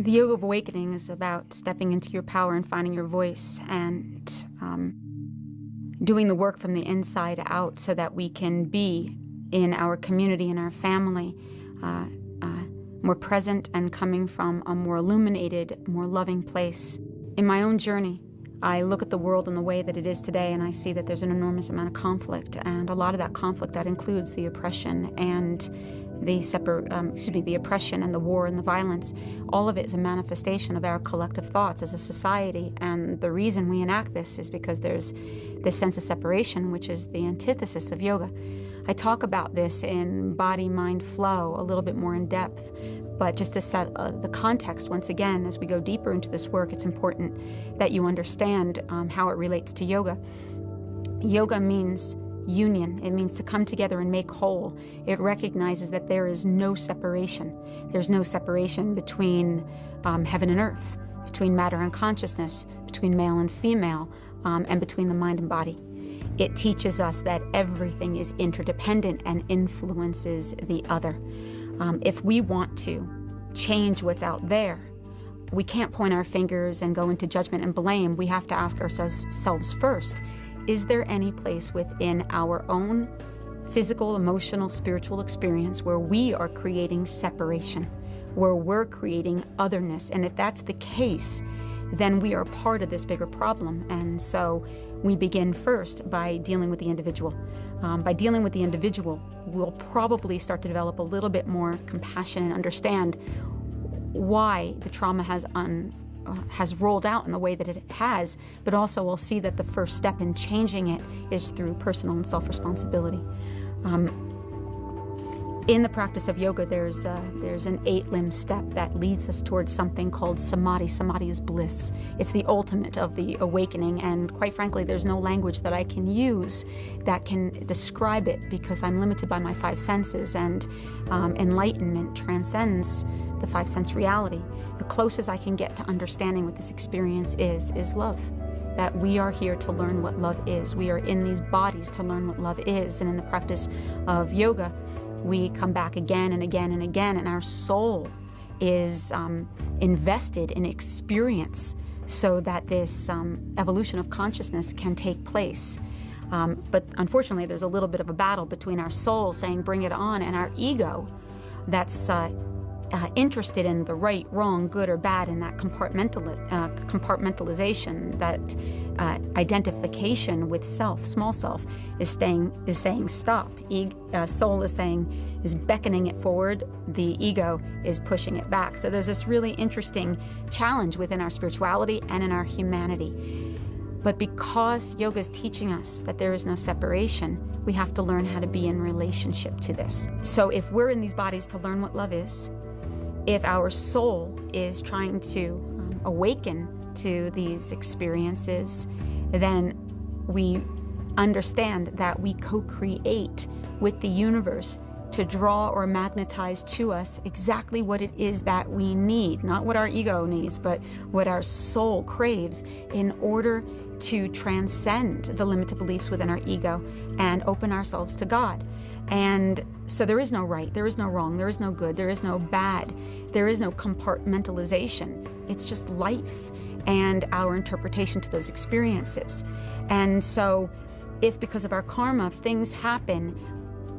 The Yoga of Awakening is about stepping into your power and finding your voice and doing the work from the inside out so that we can be in our community and our family more present and coming from a more illuminated, more loving place. In my own journey, I look at the world in the way that it is today, and I see that there's an enormous amount of conflict, and a lot of that conflict that includes the oppression and the oppression and the war and the violence. All of it is a manifestation of our collective thoughts as a society, and the reason we enact this is because there's this sense of separation, which is the antithesis of yoga. I talk about this in Body, Mind, Flow a little bit more in depth, but just to set the context once again, as we go deeper into this work, it's important that you understand how it relates to yoga. Yoga means union. It means to come together and make whole. It recognizes that there is no separation. There's no separation between heaven and earth, between matter and consciousness, between male and female, and between the mind and body. It teaches us that everything is interdependent and influences the other. If we want to change what's out there, we can't point our fingers and go into judgment and blame. We have to ask ourselves first, is there any place within our own physical, emotional, spiritual experience where we are creating separation, where we're creating otherness? And if that's the case, then we are part of this bigger problem. And so we begin first by dealing with the individual. By dealing with the individual, we'll probably start to develop a little bit more compassion and understand why the trauma has rolled out in the way that it has, but also we'll see that the first step in changing it is through personal and self-responsibility. In the practice of yoga, there's an 8-limb step that leads us towards something called samadhi. Samadhi is bliss. It's the ultimate of the awakening, and quite frankly, there's no language that I can use that can describe it because I'm limited by my 5 senses, and enlightenment transcends the 5-sense reality. The closest I can get to understanding what this experience is love. That we are here to learn what love is. We are in these bodies to learn what love is, and in the practice of yoga, we come back again and again and again, and our soul is invested in experience so that this evolution of consciousness can take place. But unfortunately, there's a little bit of a battle between our soul saying, bring it on, and our ego that's interested in the right, wrong, good, or bad, in that compartmentalization, that identification with self, small self, is saying stop. Soul is beckoning it forward. The ego is pushing it back. So there's this really interesting challenge within our spirituality and in our humanity. But because yoga is teaching us that there is no separation, we have to learn how to be in relationship to this. So if we're in these bodies to learn what love is, if our soul is trying to awaken to these experiences, then we understand that we co-create with the universe to draw or magnetize to us exactly what it is that we need, not what our ego needs, but what our soul craves in order to transcend the limited beliefs within our ego and open ourselves to God. And so there is no right, there is no wrong, there is no good, there is no bad, there is no compartmentalization. It's just life and our interpretation to those experiences. And so if because of our karma things happen,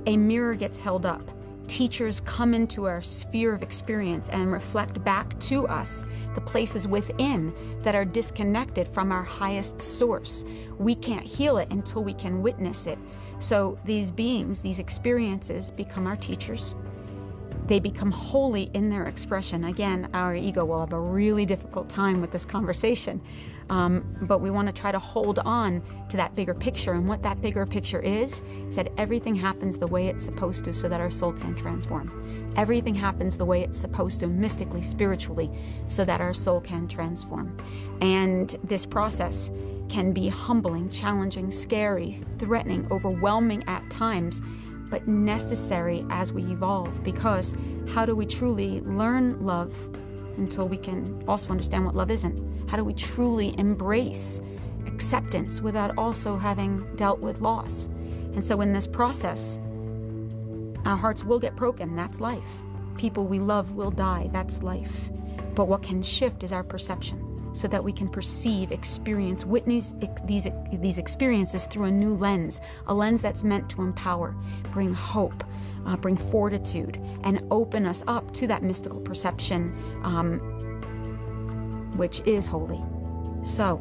a mirror gets held up, teachers come into our sphere of experience and reflect back to us the places within that are disconnected from our highest source. We can't heal it until we can witness it. So these beings, these experiences become our teachers. They become holy in their expression. Again, our ego will have a really difficult time with this conversation. But we want to try to hold on to that bigger picture. And what that bigger picture is that everything happens the way it's supposed to so that our soul can transform. Everything happens the way it's supposed to, mystically, spiritually, so that our soul can transform. And this process can be humbling, challenging, scary, threatening, overwhelming at times, but necessary as we evolve. Because how do we truly learn love until we can also understand what love isn't? How do we truly embrace acceptance without also having dealt with loss? And so in this process, our hearts will get broken. That's life. People we love will die. That's life. But what can shift is our perception, so that we can perceive, experience, witness these experiences through a new lens, a lens that's meant to empower, bring hope, bring fortitude, and open us up to that mystical perception, which is holy. So,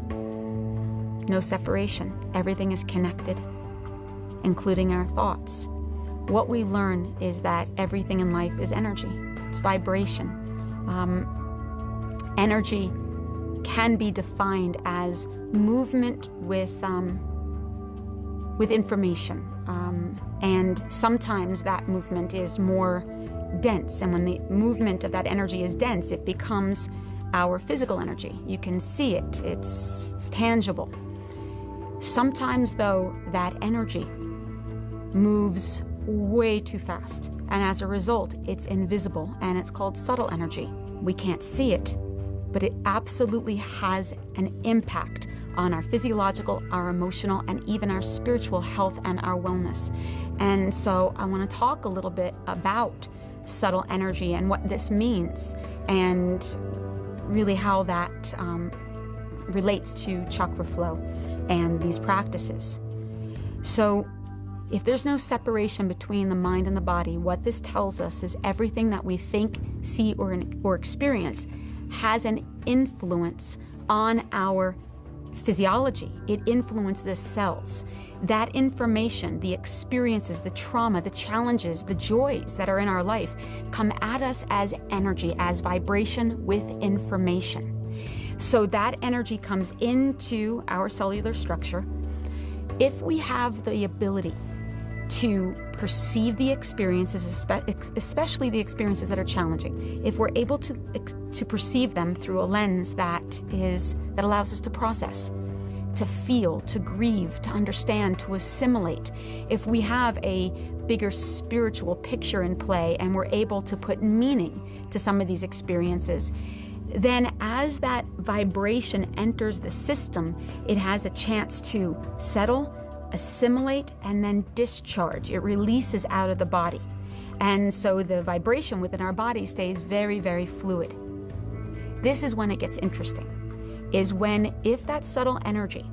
no separation. Everything is connected, including our thoughts. What we learn is that everything in life is energy. It's vibration. Energy can be defined as movement with information. And sometimes that movement is more dense. And when the movement of that energy is dense, it becomes our physical energy. You can see it. It's tangible. Sometimes, though, that energy moves way too fast. And as a result, it's invisible, and it's called subtle energy. We can't see it, but it absolutely has an impact on our physiological, our emotional, and even our spiritual health and our wellness. And so I want to talk a little bit about subtle energy and what this means, and really how that relates to chakra flow and these practices. So if there's no separation between the mind and the body, what this tells us is everything that we think, see, or experience has an influence on our physiology. It influences the cells. That information, the experiences, the trauma, the challenges, the joys that are in our life come at us as energy, as vibration with information. So that energy comes into our cellular structure. If we have the ability to perceive the experiences, especially the experiences that are challenging, if we're able to perceive them through a lens that allows us to process, to feel, to grieve, to understand, to assimilate, if we have a bigger spiritual picture in play and we're able to put meaning to some of these experiences, then as that vibration enters the system, it has a chance to settle, assimilate, and then discharge. It releases out of the body. And so the vibration within our body stays very, very fluid. This is when it gets interesting, is when if that subtle energy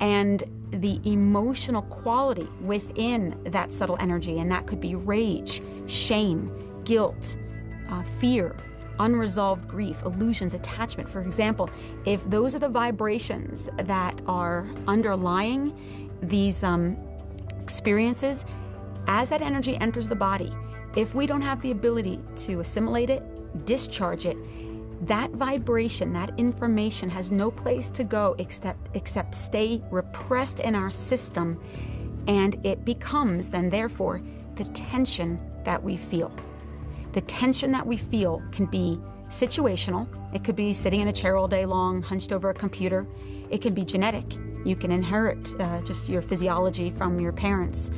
and the emotional quality within that subtle energy, and that could be rage, shame, guilt, fear, unresolved grief, illusions, attachment, for example, if those are the vibrations that are underlying these experiences, as that energy enters the body, if we don't have the ability to assimilate it, discharge it, that vibration, that information has no place to go except stay repressed in our system, and it becomes then therefore the tension that we feel. The tension that we feel can be situational. It could be sitting in a chair all day long, hunched over a computer. It can be genetic. You can inherit just your physiology from your parents.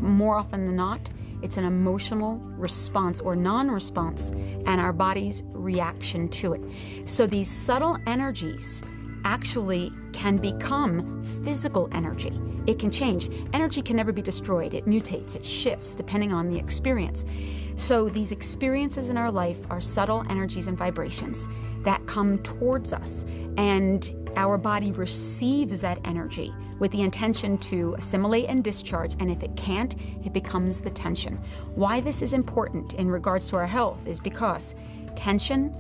More often than not, it's an emotional response or non-response and our body's reaction to it. So these subtle energies actually can become physical energy. It can change. Energy can never be destroyed. It mutates, it shifts depending on the experience. So these experiences in our life are subtle energies and vibrations that come towards us, and our body receives that energy with the intention to assimilate and discharge, and if it can't, it becomes the tension. Why this is important in regards to our health is because tension,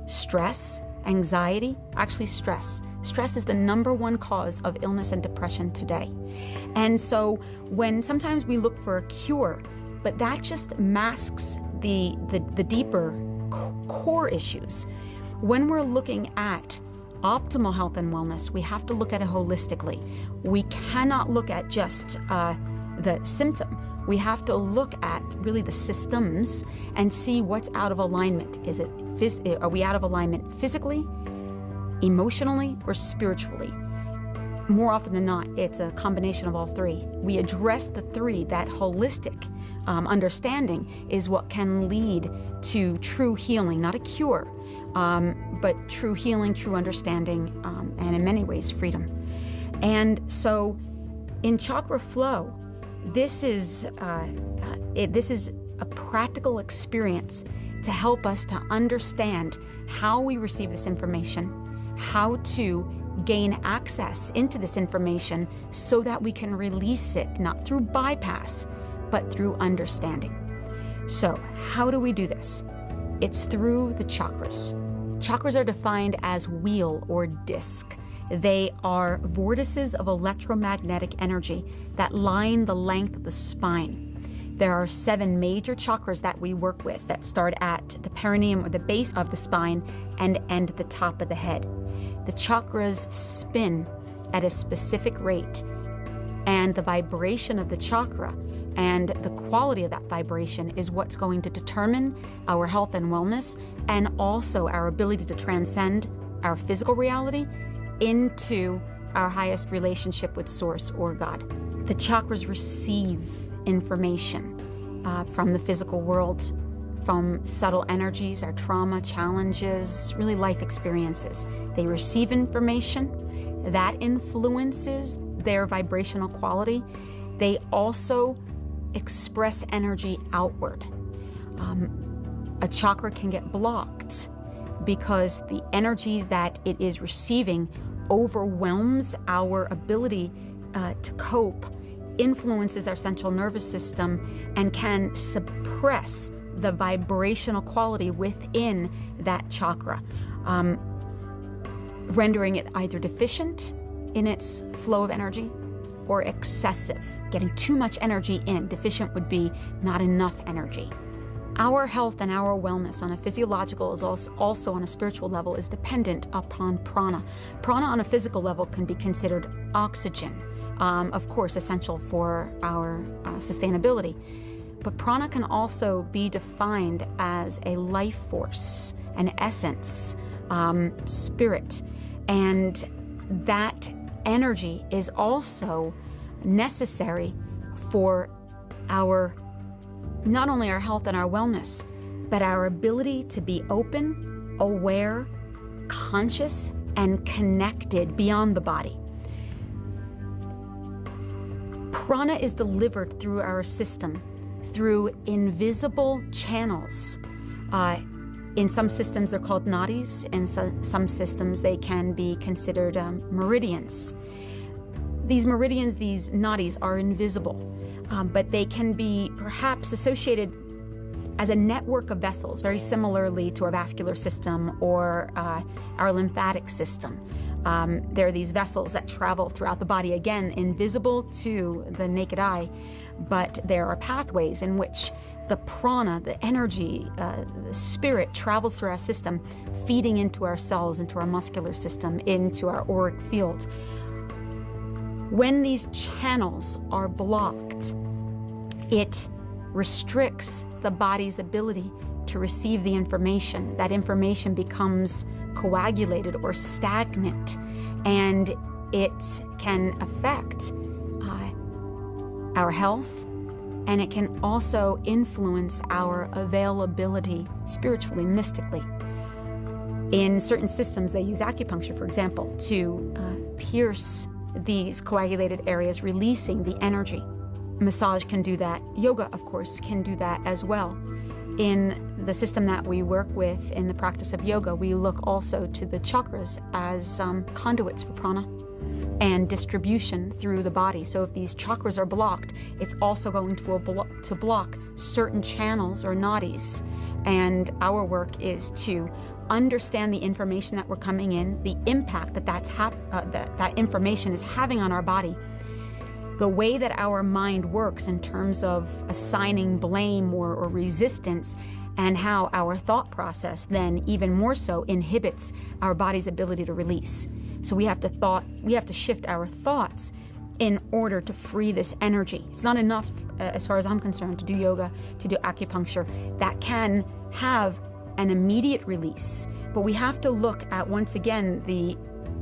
stress, anxiety, actually stress. Stress is the #1 cause of illness and depression today. And so when sometimes we look for a cure, but that just masks the deeper core issues. When we're looking at optimal health and wellness, we have to look at it holistically. We cannot look at just the symptom. We have to look at really the systems and see what's out of alignment. Are we out of alignment physically, emotionally, or spiritually? More often than not, it's a combination of all three. We address the three. That holistic understanding is what can lead to true healing, not a cure, but true healing, true understanding, and in many ways, freedom. And so in chakra flow, this is a practical experience to help us to understand how we receive this information, how to gain access into this information so that we can release it, not through bypass, but through understanding. So how do we do this? It's through the chakras. Chakras are defined as wheel or disc. They are vortices of electromagnetic energy that line the length of the spine. There are 7 major chakras that we work with that start at the perineum or the base of the spine and end at the top of the head. The chakras spin at a specific rate, and the vibration of the chakra and the quality of that vibration is what's going to determine our health and wellness, and also our ability to transcend our physical reality into our highest relationship with Source or God. The chakras receive information from the physical world, from subtle energies, our trauma, challenges, really life experiences. They receive information that influences their vibrational quality. They also express energy outward. A chakra can get blocked because the energy that it is receiving overwhelms our ability to cope, influences our central nervous system, and can suppress the vibrational quality within that chakra, rendering it either deficient in its flow of energy or excessive, getting too much energy in. Deficient would be not enough energy. Our health and our wellness on a physiological as also on a spiritual level is dependent upon prana. Prana on a physical level can be considered oxygen, of course essential for our sustainability. But prana can also be defined as a life force, an essence, spirit, and that energy is also necessary for our, not only our health and our wellness, but our ability to be open, aware, conscious, and connected beyond the body. Prana is delivered through our system through invisible channels. In some systems, they're called nadis. In some systems, they can be considered meridians. These meridians, these nadis, are invisible, but they can be perhaps associated as a network of vessels, very similarly to our vascular system or our lymphatic system. There are these vessels that travel throughout the body, again, invisible to the naked eye, but there are pathways in which the prana, the energy, the spirit travels through our system, feeding into our cells, into our muscular system, into our auric field. When these channels are blocked, it restricts the body's ability to receive the information. That information becomes coagulated or stagnant, and it can affect our health, and it can also influence our availability spiritually, mystically. In certain systems, they use acupuncture, for example, to pierce these coagulated areas, releasing the energy. Massage can do that. Yoga, of course, can do that as well. In the system that we work with in the practice of yoga, we look also to the chakras as conduits for prana and distribution through the body. So if these chakras are blocked, it's also going to block certain channels or nadis. And our work is to understand the information that we're coming in, the impact that information is having on our body, the way that our mind works in terms of assigning blame or resistance, and how our thought process then even more so inhibits our body's ability to release. So we have to shift our thoughts in order to free this energy. It's not enough, as far as I'm concerned, to do yoga, to do acupuncture. That can have an immediate release, but we have to look at, once again, the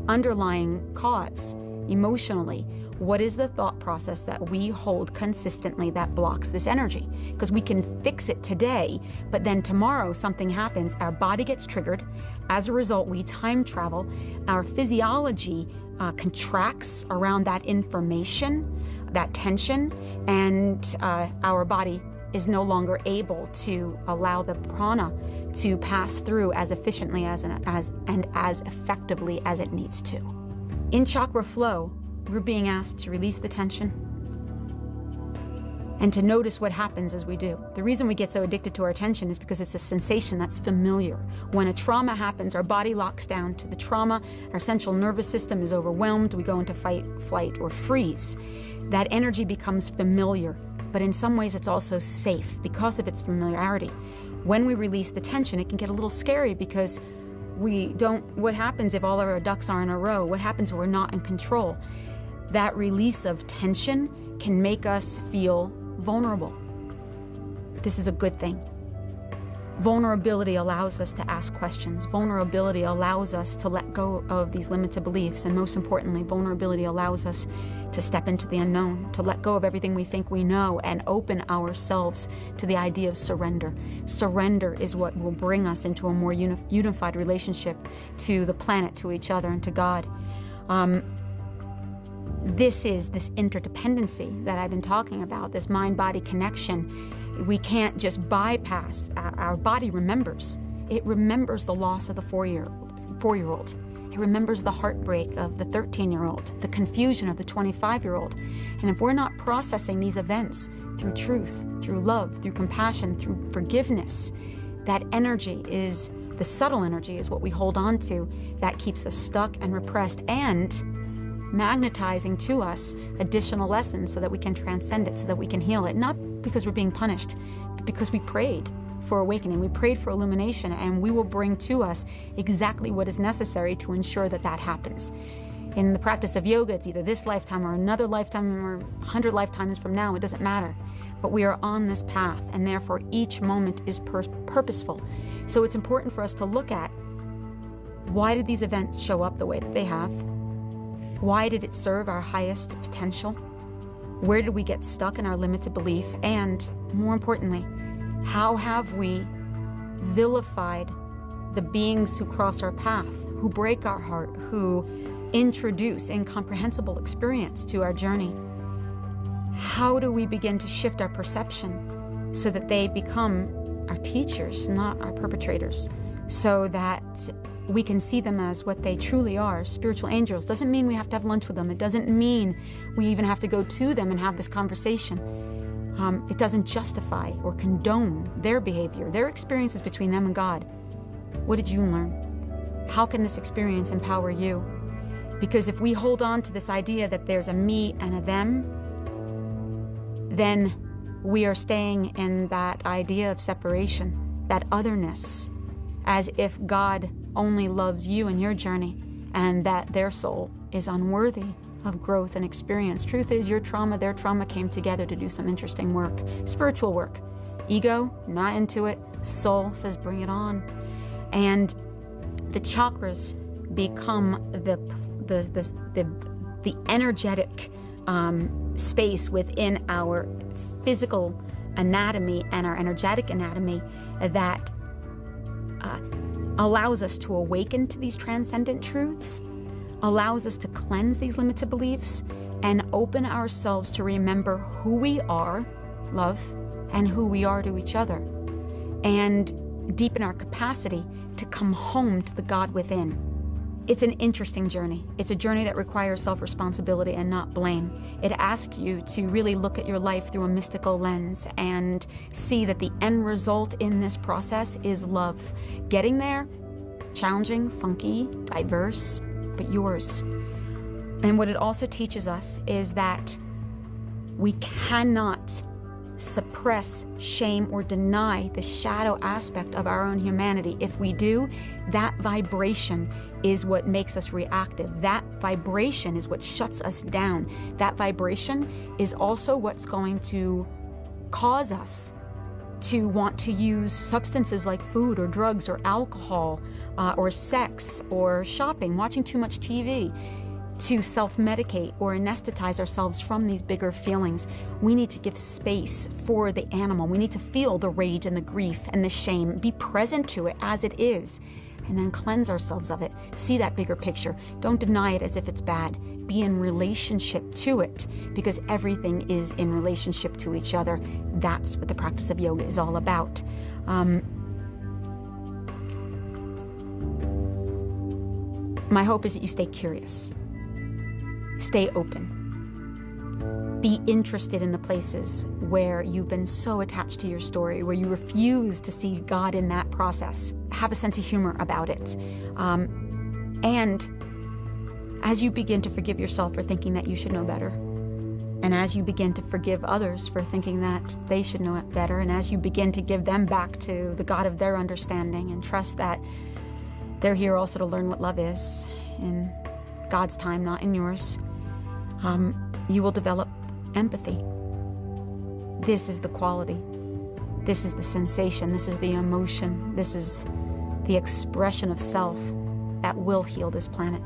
underlying cause emotionally. What is the thought process that we hold consistently that blocks this energy? Because we can fix it today, but then tomorrow something happens, our body gets triggered. As a result, we time travel. Our physiology contracts around that information, that tension, and our body is no longer able to allow the prana to pass through as efficiently and as effectively as it needs to. In chakra flow, we're being asked to release the tension and to notice what happens as we do. The reason we get so addicted to our tension is because it's a sensation that's familiar. When a trauma happens, our body locks down to the trauma, our central nervous system is overwhelmed, we go into fight, flight, or freeze. That energy becomes familiar, but in some ways it's also safe because of its familiarity. When we release the tension, it can get a little scary because what happens if all of our ducks are in a row? What happens if we're not in control? That release of tension can make us feel vulnerable. This is a good thing. Vulnerability allows us to ask questions. Vulnerability allows us to let go of these limited beliefs. And most importantly, vulnerability allows us to step into the unknown, to let go of everything we think we know and open ourselves to the idea of surrender. Surrender is what will bring us into a more unified relationship to the planet, to each other, and to God. This is this interdependency that I've been talking about, this mind-body connection. We can't just bypass. Our body remembers. It remembers the loss of the four-year-old. It remembers the heartbreak of the 13-year-old, the confusion of the 25-year-old. And if we're not processing these events through truth, through love, through compassion, through forgiveness, that energy is, the subtle energy is what we hold on to that keeps us stuck and repressed and magnetizing to us additional lessons so that we can transcend it, so that we can heal it. Not because we're being punished, but because we prayed for awakening, we prayed for illumination, and we will bring to us exactly what is necessary to ensure that that happens. In the practice of yoga, it's either this lifetime or another lifetime or 100 lifetimes from now, it doesn't matter. But we are on this path, and therefore each moment is purposeful. So it's important for us to look at, why did these events show up the way that they have? Why did it serve our highest potential? Where did we get stuck in our limited belief? And more importantly, how have we vilified the beings who cross our path, who break our heart, who introduce incomprehensible experience to our journey? How do we begin to shift our perception so that they become our teachers, not our perpetrators, so that we can see them as what they truly are, spiritual angels? Doesn't mean we have to have lunch with them. It doesn't mean we even have to go to them and have this conversation. It doesn't justify or condone their behavior, their experiences between them and God. What did you learn? How can this experience empower you? Because if we hold on to this idea that there's a me and a them, then we are staying in that idea of separation, that otherness, as if God only loves you and your journey, and that their soul is unworthy of growth and experience. Truth is, your trauma, their trauma came together to do some interesting work, spiritual work. Ego, not into it. Soul says, bring it on. And the chakras become the energetic space within our physical anatomy and our energetic anatomy that allows us to awaken to these transcendent truths, allows us to cleanse these limited beliefs, and open ourselves to remember who we are, love, and who we are to each other, and deepen our capacity to come home to the God within. It's an interesting journey. It's a journey that requires self-responsibility and not blame. It asks you to really look at your life through a mystical lens and see that the end result in this process is love. Getting there, challenging, funky, diverse, but yours. And what it also teaches us is that we cannot suppress, shame, or deny the shadow aspect of our own humanity. If we do, that vibration is what makes us reactive. That vibration is what shuts us down. That vibration is also what's going to cause us to want to use substances like food or drugs or alcohol or sex or shopping, watching too much TV, to self-medicate or anesthetize ourselves from these bigger feelings. We need to give space for the animal. We need to feel the rage and the grief and the shame, be present to it as it is, and then cleanse ourselves of it. See that bigger picture. Don't deny it as if it's bad. be in relationship to it, because everything is in relationship to each other. That's what the practice of yoga is all about. My hope is that you stay curious, stay open, be interested in the places where you've been so attached to your story, where you refuse to see God in that process. Have a sense of humor about it. And as you begin to forgive yourself for thinking that you should know better, and as you begin to forgive others for thinking that they should know it better, and as you begin to give them back to the God of their understanding and trust that they're here also to learn what love is in God's time, not in yours, you will develop empathy. This is the quality. This is the sensation. This is the emotion. This is the expression of self that will heal this planet.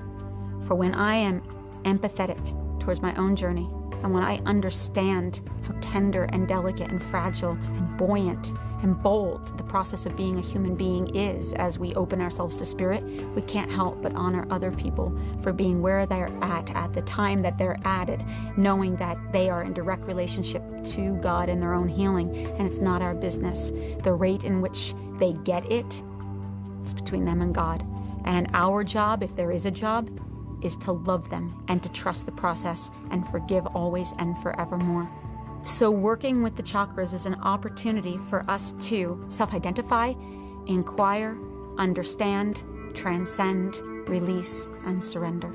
For when I am empathetic towards my own journey, and when I understand how tender and delicate and fragile and buoyant and bold the process of being a human being is as we open ourselves to spirit, we can't help but honor other people for being where they're at the time that they're at it, knowing that they are in direct relationship to God in their own healing, and it's not our business. The rate in which they get it, it's between them and God. And our job, if there is a job, is to love them and to trust the process and forgive always and forevermore. So working with the chakras is an opportunity for us to self-identify, inquire, understand, transcend, release, and surrender.